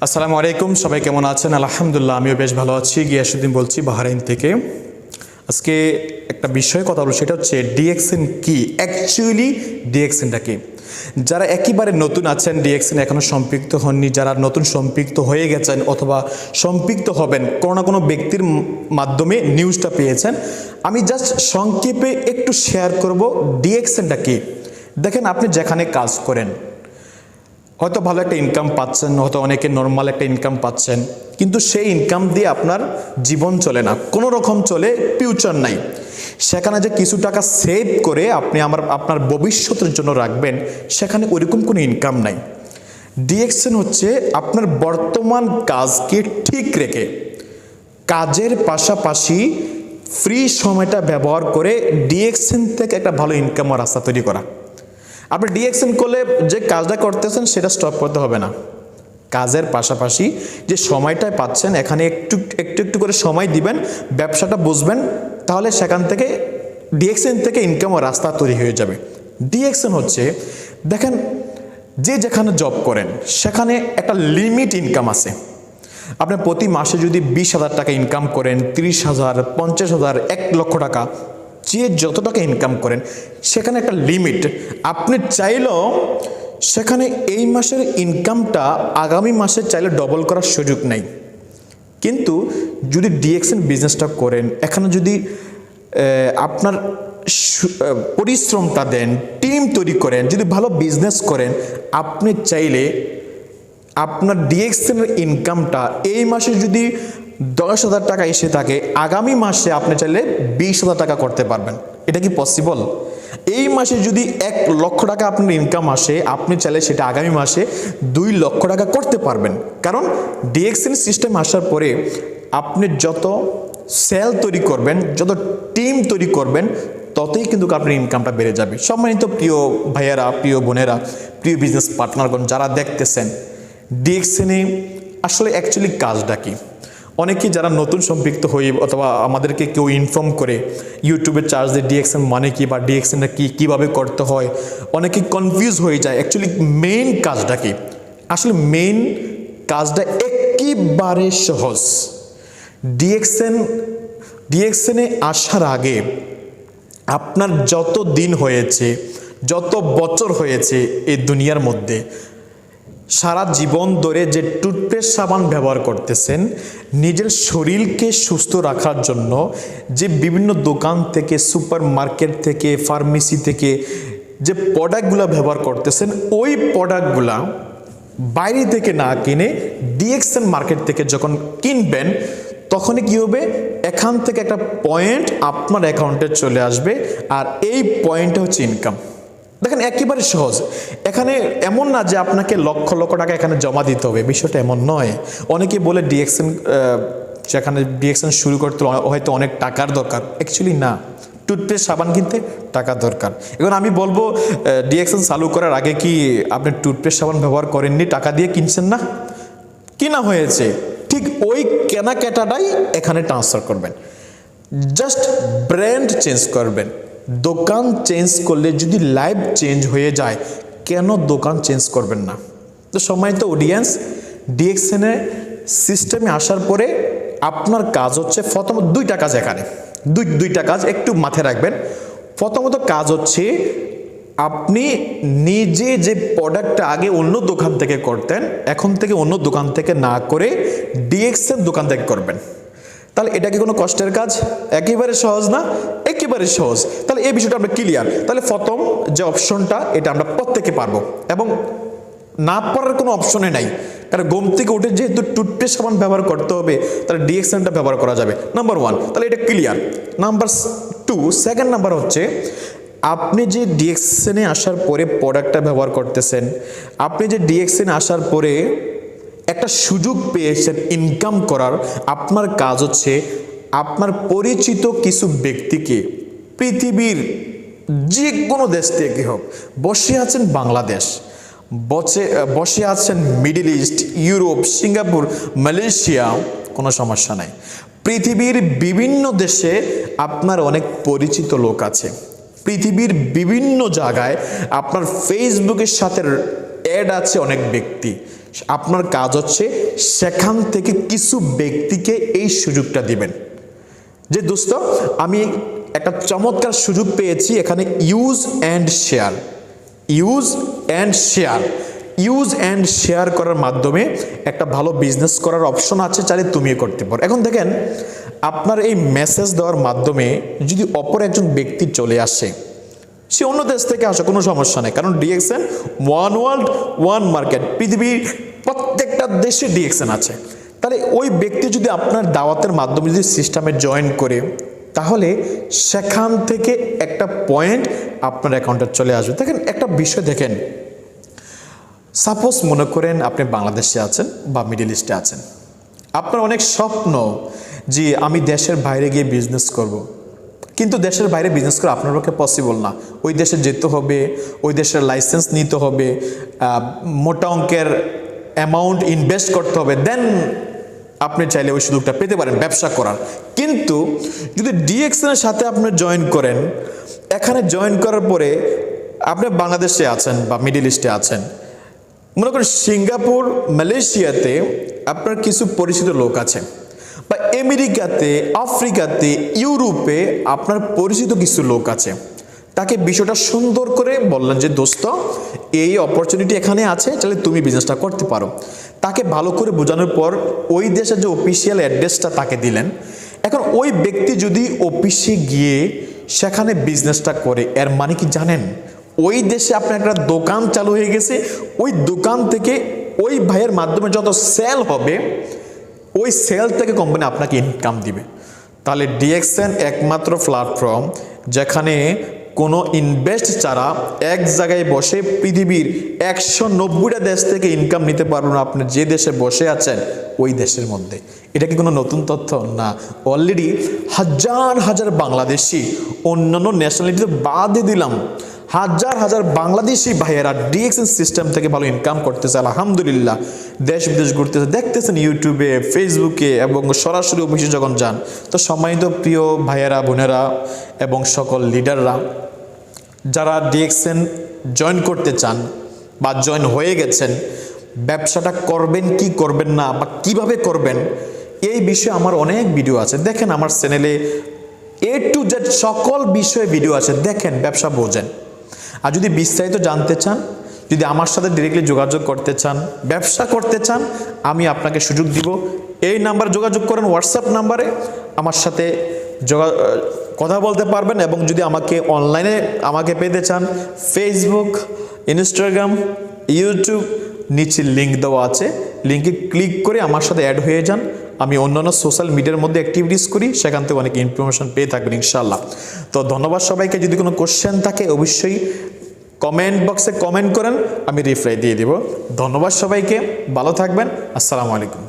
আসসালামু আলাইকুম, সবাই কেমন আছেন? আলহামদুলিল্লাহ, আমিও বেশ ভালো আছি। গিয়াসউদ্দিন বলছি বাহরাইন থেকে। আজকে একটা বিষয়ে কথা বলবো, সেটা হচ্ছে ডিএক্সএন কি। অ্যাকচুয়ালি ডিএক্সএনটা কি? যারা একেবারে নতুন আছেন, ডিএক্সএন এখনও সম্পৃক্ত হননি, যারা নতুন সম্পৃক্ত হয়ে গেছেন অথবা সম্পৃক্ত হবেন, কোনো না কোনো ব্যক্তির মাধ্যমে নিউজটা পেয়েছেন, আমি জাস্ট সংক্ষেপে একটু শেয়ার করব ডিএক্সএনটা কি। দেখেন, আপনি যেখানে কাজ করেন হয়তো ভালো একটা ইনকাম পাচ্ছেন, হয়তো অনেকে নর্মাল একটা ইনকাম পাচ্ছেন, কিন্তু সেই ইনকাম দিয়ে আপনার জীবন চলে না, কোনো রকম চলে, ফিউচার নাই। সেখানে যে কিছু টাকা সেভ করে আপনি আপনার ভবিষ্যতের জন্য রাখবেন, সেখানে ওইরকম কোনো ইনকাম নাই। ডিএক্সএন হচ্ছে আপনার বর্তমান কাজকে ঠিক রেখে কাজের পাশাপাশি ফ্রি সময়টা ব্যবহার করে ডিএক্সএন থেকে একটা ভালো ইনকামের রাস্তা তৈরি করা। আপনি ডিএক্সএন করলে যে কাজটা করতেছেন সেটা স্টপ করতে হবে না। কাজের পাশাপাশি যে সময়টা পাচ্ছেন, এখানে একটু একটু একটু করে সময় দিবেন, ব্যবসাটা বুঝবেন, তাহলে সেখান থেকে ডিএক্সএন থেকে ইনকামের রাস্তা তৈরি হয়ে যাবে। ডিএক্সএন হচ্ছে, দেখেন, যে যেখানে জব করেন সেখানে একটা লিমিট ইনকাম আছে। আপনি প্রতি মাসে যদি 20,000 টাকা ইনকাম করেন, 30,000, 50,000, 1 লক্ষ টাকা, যে যত টাকা ইনকাম করেন, সেখানে একটা লিমিট। আপনি চাইলেও সেখানে এই মাসের ইনকামটা আগামী মাসে চাইলে ডবল করার সুযোগ নেই। কিন্তু যদি ডিএক্সএন বিজনেসটা করেন, এখানে যদি আপনার পরিশ্রমটা দেন, টিম তৈরি করেন, যদি ভালো বিজনেস করেন, আপনি চাইলে আপনার ডিএক্সএনের ইনকামটা এই মাসে যদি 10,000 টাকা এসে থাকে, আগামী মাসে আপনি চাইলে 20,000 টাকা করতে পারবেন। এটা কি পসিবল? এই মাসে যদি 1 লক্ষ টাকা আপনার ইনকাম আসে, আপনি চাইলে সেটা আগামী মাসে 2 লক্ষ টাকা করতে পারবেন। কারণ ডিএক্সএন সিস্টেম আসার পরে আপনি যত সেল তৈরি করবেন, যত টিম তৈরি করবেন, ততই কিন্তু আপনার ইনকামটা বেড়ে যাবে। সম্মানিত প্রিয় ভাইয়েরা, প্রিয় বোনেরা, প্রিয় বিজনেস পার্টনারগণ যারা দেখতেছেন, ডিএক্সএনে আসলে অ্যাকচুয়ালি কাজটা কি? অনেকেই যারা নতুন সম্পৃক্ত হই অথবা আমাদেরকে কেউ ইনফর্ম করে ইউটিউবে চার্জ দিয়ে ডিএক্সএন মানে কি বা ডিএক্সএনটা কি, কীভাবে করতে হয়, অনেকে কনফিউজ হয়ে যায়। অ্যাকচুয়ালি মেইন কাজটা কি? আসলে মেইন কাজটা একেবারে সহজ। ডিএক্সএনে আসার আগে আপনার যত দিন হয়েছে, যত বছর হয়েছে এই দুনিয়ার মধ্যে, সারা জীবন ধরে যে টুথপেস্ট সাবান ব্যবহার করতেছেন, নিজের শরীরকে সুস্থ রাখার জন্য যে বিভিন্ন দোকান থেকে, সুপার মার্কেট থেকে, ফার্মেসি থেকে যে প্রোডাক্টগুলো ব্যবহার করতেছেন, ওই প্রোডাক্টগুলা বাইরে থেকে না কিনে ডিএক্সএন মার্কেট থেকে যখন কিনবেন, তখনই কী হবে, এখান থেকে একটা পয়েন্ট আপনার অ্যাকাউন্টে চলে আসবে, আর এই পয়েন্টটা হচ্ছে ইনকাম। দেখেন, একেবারে সহজ। এখানে এমন না যে আপনাকে লক্ষ লক্ষ টাকা এখানে জমা দিতে হবে, বিষয়টা এমন নয়। অনেকে বলে ডিএক্সএন, সেখানে ডিএক্সএন শুরু করতে হয়তো অনেক টাকার দরকার। অ্যাকচুয়ালি না, টুথপেস্ট সাবান কিনতে টাকা দরকার। এখন আমি বলবো, ডিএক্সএন চালু করার আগে কি আপনি টুথপেস্ট সাবান ব্যবহার করেননি? টাকা দিয়ে কিনছেন না? কিনা হয়েছে, ঠিক ওই কেনাকাটাটাই এখানে ট্রান্সফার করবেন। জাস্ট ব্র্যান্ড চেঞ্জ করবেন। দোকান চেঞ্জ করলে যদি লাইফ চেঞ্জ হয়ে যায়, কেন দোকান চেঞ্জ করবেন না? তো সম্মানিত অডিয়েন্স, ডিএক্সএনের সিস্টেমে আসার পরে আপনার কাজ হচ্ছে, প্রথমত 2টা কাজ। এখানে দুইটা কাজ একটু মাথায় রাখবেন। প্রথমত কাজ হচ্ছে, আপনি নিজে যে প্রোডাক্টটা আগে অন্য দোকান থেকে করতেন, এখন থেকে অন্য দোকান থেকে না করে ডিএক্সএন দোকান থেকে করবেন। তাহলে এটা কি কোনো কষ্টের কাজ? একেবারে সহজ না? একেবারে সহজ। তাহলে এই বিষয়টা আমরা ক্লিয়ার। তাহলে প্রথম যে অপশনটা, এটা আমরা প্রত্যেকে পারবো, এবং না পারার কোনো অপশনে নাই। কারণ ঘুম থেকে উঠে যেহেতু টুথপেস্ট সাবান ব্যবহার করতে হবে, তাহলে ডিএক্সএনটা ব্যবহার করা যাবে। নাম্বার 1, তাহলে এটা ক্লিয়ার। নাম্বার 2, সেকেন্ড নাম্বার হচ্ছে, আপনি যে ডিএক্সএনে আসার পরে প্রোডাক্টটা ব্যবহার করতেছেন, আপনি যে ডিএক্সএনে আসার পরে একটা সুযোগ পেয়েছেন ইনকাম করার, আপনার কাজ হচ্ছে আপনার পরিচিত কিছু ব্যক্তিকে পৃথিবীর যে কোনো দেশ থেকে হোক, বসে আছেন বাংলাদেশ, বসে আছেন middle east, Europe, Singapore, Malaysia, কোনো সমস্যা নাই। পৃথিবীর বিভিন্ন দেশে আপনার অনেক পরিচিত লোক আছে। পৃথিবীর বিভিন্ন জায়গায় আপনার ফেসবুকের সাথে অ্যাড আছে অনেক ব্যক্তি। আপনার কাজ হচ্ছে সেখান থেকে কিছু ব্যক্তিকে এই সুযোগটা দিবেন যে দোস্ত আমি একটা চমৎকার সুযোগ পেয়েছি, এখানে use and share, use and share, use and share করার মাধ্যমে একটা ভালো বিজনেস করার অপশন আছে, চাইলে তুমিও করতে পারো। এখন দেখেন আপনার এই মেসেজ দেওয়ার মাধ্যমে যদি অপর একজন ব্যক্তি চলে আসে, সে অন্য দেশ থেকে আসে, কোনো সমস্যা নেই, কারণ DXN one world one market, পৃথিবীর প্রত্যেকটা দেশে ডিএক্সএন আছে। তাহলে ওই ব্যক্তি যদি আপনার দাওয়াতের মাধ্যমে যদি সিস্টেমে জয়েন করে, তাহলে সেখান থেকে একটা পয়েন্ট আপনার অ্যাকাউন্টে চলে আসবে। দেখেন একটা বিষয় দেখেন, সাপোজ মনে করেন আপনি বাংলাদেশে আছেন বা মিডল ইস্টে আছেন, আপনার অনেক স্বপ্ন যে আমি দেশের বাইরে গিয়ে বিজনেস করব, কিন্তু দেশের বাইরে বিজনেস করা আপনার পক্ষে পসিবল না। ওই দেশে যেতে হবে, ওই দেশের লাইসেন্স নিতে হবে, মোটা অঙ্কের অ্যামাউন্ট ইনভেস্ট করতে হবে, দেন আপনি চাইলে ওই সুযোগটা পেতে পারেন ব্যবসা করার। কিন্তু যদি ডিএক্সএনের সাথে আপনি জয়েন করেন, এখানে জয়েন করার পরে আপনি বাংলাদেশে আছেন বা মিডল ইস্টে আছেন, মনে করেন সিঙ্গাপুর, মালয়েশিয়াতে আপনার কিছু পরিচিত লোক আছে, বা আমেরিকাতে, আফ্রিকাতে, ইউরোপে আপনার পরিচিত কিছু লোক আছে, তাকে বিষয়টা সুন্দর করে বললেন যে দোস্ত এই অপরচুনিটি এখানে আছে, তাহলে তুমি বিজনেসটা করতে পারো। তাকে ভালো করে বোঝানোর পর ওই দেশের যে অফিসিয়াল অ্যাড্রেসটা তাকে দিলেন। এখন ওই ব্যক্তি যদি অফিসে গিয়ে সেখানে বিজনেসটা করে, এর মানে কি জানেন, ওই দেশে আপনার একটা দোকান চালু হয়ে গেছে, ওই দোকান থেকে ওই ভাইয়ের মাধ্যমে যত সেল হবে, ওই সেল থেকে কোম্পানি আপনাকে ইনকাম দিবে। তাহলে ডিএক্সএন একমাত্র প্ল্যাটফর্ম যেখানে কোনো ইনভেস্ট ছাড়া এক জায়গায় বসে পৃথিবীর 190টা দেশ থেকে ইনকাম নিতে পারবেন আপনি যে দেশে বসে আছেন ওই দেশের মধ্যে। এটা কি কোনো নতুন তথ্য না? অলরেডি হাজার হাজার বাংলাদেশি, অন্যান্য ন্যাশনালিটি বাদে দিলাম, হাজার হাজার বাংলাদেশি ভাইয়েরা ডিএক্সএন সিস্টেম থেকে ভালো ইনকাম করতেছে আলহামদুলিল্লাহ। দেশ বিদেশ ঘুরতেছে, দেখতেছেন ইউটিউবে, ফেসবুকে এবং সরাসরি অফিসে যখন যান। তো সম্মানিত প্রিয় ভাইয়েরা, বোনেরা এবং সকল লিডাররা, যারা ডিএক্সএন জয়েন করতে চান বা জয়েন হয়ে গেছেন, ব্যবসাটা করবেন কি করবেন না বা কিভাবে করবেন, এই বিষয়ে আমার অনেক ভিডিও আছে। দেখেন আমার চ্যানেলে A to Z সকল বিষয়ে ভিডিও আছে, দেখেন, ব্যবসা বোঝেন। আর যদি বিস্তারিত জানতে চান, যদি আমার সাথে ডিরেক্টলি যোগাযোগ করতে চান, ব্যবসা করতে চান, আমি আপনাকে সুযোগ দিব। এই নাম্বারে যোগাযোগ করেন, হোয়াটসঅ্যাপ নাম্বারে আমার সাথে কথা বলতে পারবেন। এবং যদি আমাকে অনলাইনে আমাকে পেতে চান, ফেসবুক, ইনস্টাগ্রাম, ইউটিউব, নিচে লিঙ্ক দেওয়া আছে, লিঙ্কে ক্লিক করে আমার সাথে অ্যাড হয়ে যান। আমি অন্যান্য সোশ্যাল মিডিয়ার মধ্যে অ্যাক্টিভিটিস করি, সেখান থেকে অনেক ইনফরমেশন পেয়ে থাকবেন ইনশাআল্লাহ। তো ধন্যবাদ সবাইকে। যদি কোনো কোশ্চেন থাকে অবশ্যই কমেন্ট বক্সে কমেন্ট করেন, আমি রিপ্লাই দিয়ে দেব। ধন্যবাদ সবাইকে, ভালো থাকবেন, আসসালামু আলাইকুম।